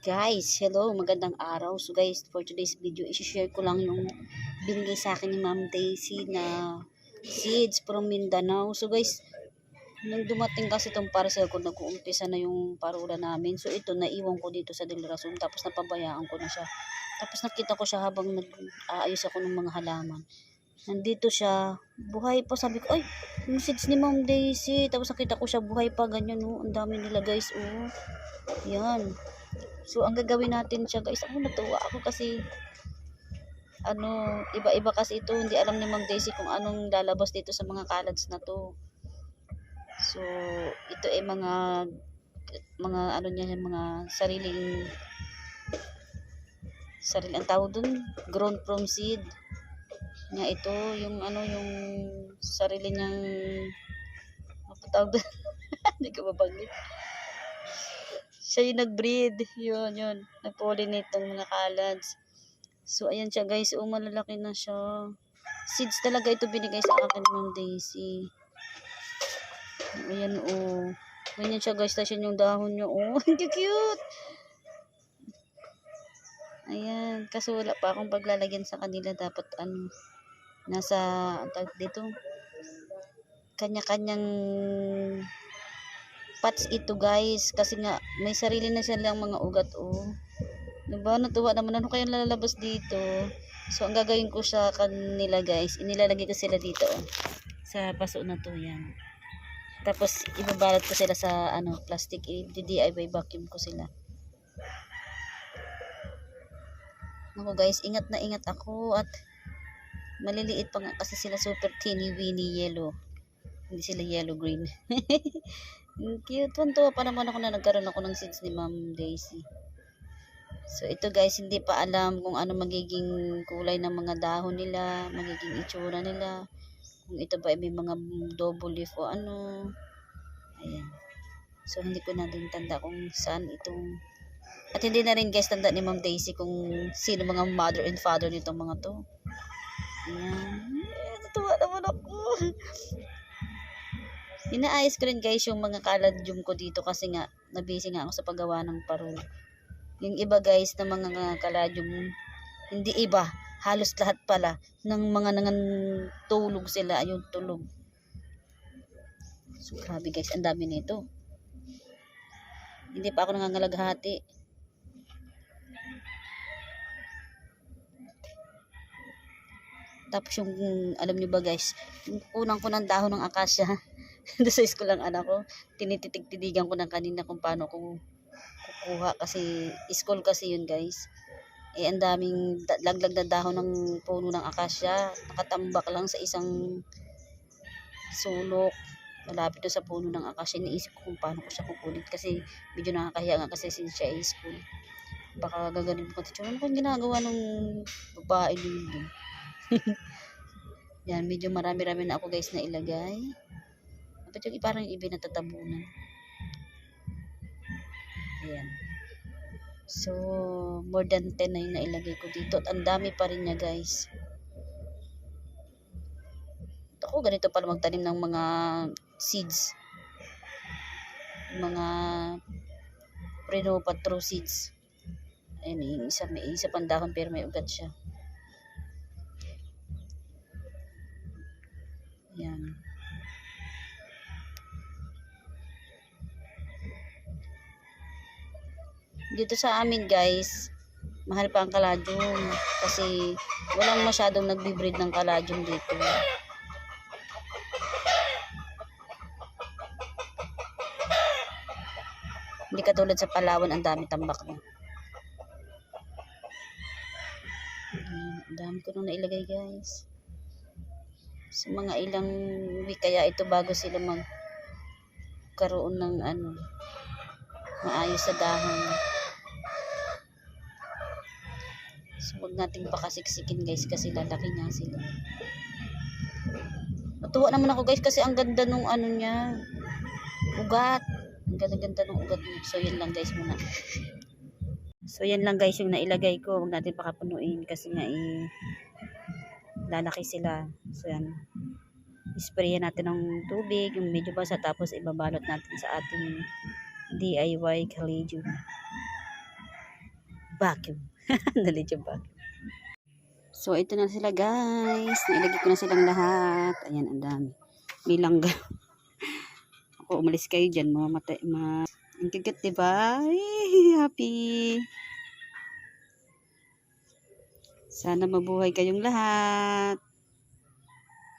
Guys, hello, magandang araw. So guys, for today's video, i-share ko lang yung binigay sa akin ni Ma'am Daisy na seeds from Mindanao. So guys, nung dumating kasi itong parcel ko, nag-uumpisa na yung parula namin. So ito, naiwan ko dito sa Delrason, tapos napabayaan ko na siya. Tapos nakita ko siya habang nag-aayos ako ng mga halaman. Nandito siya, buhay pa. Sabi ko, ay, yung seeds ni Ma'am Daisy. Tapos nakita ko siya, buhay pa, ganyan, oh. Ang dami nila guys, oh. Yan. So, ang gagawin natin siya guys, ako natuwa ako kasi iba-iba kasi ito. Hindi alam ni Ma'am Daisy kung anong lalabas dito sa mga calads na to. So, ito ay mga mga sariling ang tawag dun, grown from seed. Nga ito, yung yung sarili niyang tawag dun. Hindi ko mabanggit. Siya yung nag-breed. Yun. Nag-pollinate ng mga calads. So, ayan siya guys. Oh, malalaki na siya. Seeds talaga ito binigay sa akin ng Ma'am Daisy. Ayan, oh. Ganyan siya guys. Tapos yung dahon niya. Oh, cute. Ayan. Kasi wala pa akong paglalagyan sa kanila. Dapat, nasa, dito, kanya-kanyang pots ito guys, kasi nga may sarili na silang mga ugat, oh. Diba? Natuwa naman, ano kayang lalabas dito. So ang gagawin ko sa kanila guys, inilalagay ko sila dito, oh, sa paso na to. Yan, tapos ibabalot ko sila sa plastic, i-DIY vacuum ko sila. Ako guys, ingat na ingat ako, at maliliit pa nga kasi sila, super teeny weeny yellow, hindi sila yellow green. Cute. Tuwa pa naman ako na nagkaroon ako ng seeds ni Ma'am Daisy. So ito guys, hindi pa alam kung ano magiging kulay ng mga dahon nila, magiging itsura nila, kung ito ba ay may mga double leaf o ano. Ayan. So hindi ko na din tanda kung saan itong, at hindi na rin guys tanda ni Ma'am Daisy kung sino mga mother and father nitong mga to. Ayan. Natuwa naman ako. Inaayos ko rin guys yung mga kaladyum ko dito kasi nga nabisi nga ako sa paggawa ng parol. Yung iba guys na mga kaladyum, hindi iba, halos lahat pala ng mga tulog sila, ayun, tulog. So grabe guys, ang dami nito. Hindi pa ako nangangalaghati. Tapos yung, alam nyo ba guys, yung kunang dahon ng akasya, doon sa school lang anak ko, tinititig-titigan ko ng kanina kung paano ko kukuha, kasi school kasi yun guys. Eh ang daming laglag na dahon ng puno ng akasya, nakatambak lang sa isang sulok malapit doon sa puno ng akasya. Iniisip ko kung paano ko siya kukunin, kasi medyo nakakahiya nga kasi since siya ay school. Baka gaganin ko, ano kung ginagawa ng babae din. Yan, medyo marami-rami na ako guys na ilagay. Dapat yung parang ibinatatabunan. Ayan. So, more than 10 na yung nailagay ko dito. At ang dami pa rin niya guys. Ako, ganito pala magtanim ng mga seeds. Mga Prenopatro seeds. Ayan, yung isa, may isa pang dahon pero may ugat siya. Ayan. Dito sa amin guys, mahal pa ang kaladyum kasi walang masyadong nagbi-breed ng kaladyum dito. Hindi katulad sa Palawan, ang dami tambak na. Ang dami ko nung nailagay guys. Sa mga ilang week kaya ito bago sila magkaroon ng maayos sa dahon. So huwag nating pakasiksikin guys kasi lalaki nga sila. Natuwa naman ako guys kasi ang ganda nung niya, ugat. Ang ganda ng ugat niya. So yan lang guys muna. So yan lang guys yung nailagay ko. Huwag natin pakapunuin kasi nga lalaki sila. So yan. Isprayan natin ng tubig, yung medyo basa, tapos ibabalot natin sa ating DIY kaladyum. vacuum. Delete yung vacuum. So, ito na sila guys. Nailagay ko na silang lahat. Ayan, ang dami. May langgam. Ako, umalis kayo dyan. Mamamatay. Ang kigat, diba? Ay, happy. Sana mabuhay kayong lahat.